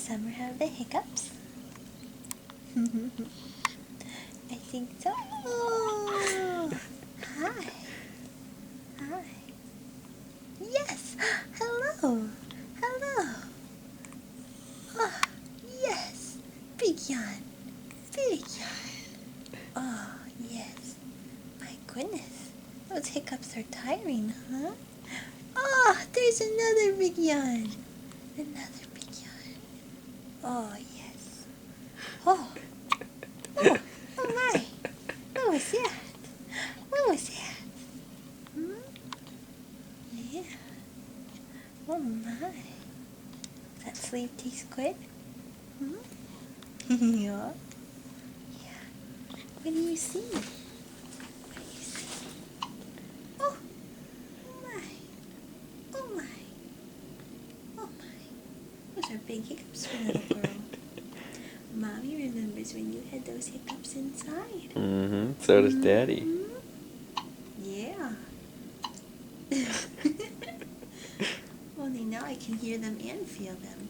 Summer have the hiccups? I think so. Oh, hi. Hi. Yes! Hello! Hello! Oh, yes! Big yawn! Big yawn! Oh, yes. My goodness. Those hiccups are tiring, huh? Oh, there's another big yawn! Another big yawn. Oh, yes. Oh! Oh! Oh my! What was that? What was that? Hmm? Yeah. Oh my. That sleep taste good? Hmm? Yeah. Yeah. What do you see? What do you see? Oh! Oh my. Oh my. Oh my. Those are big hiccups for a little girl. Mommy remembers when you had those hiccups inside. Mm-hmm. So does Daddy. Yeah. Only now I can hear them and feel them.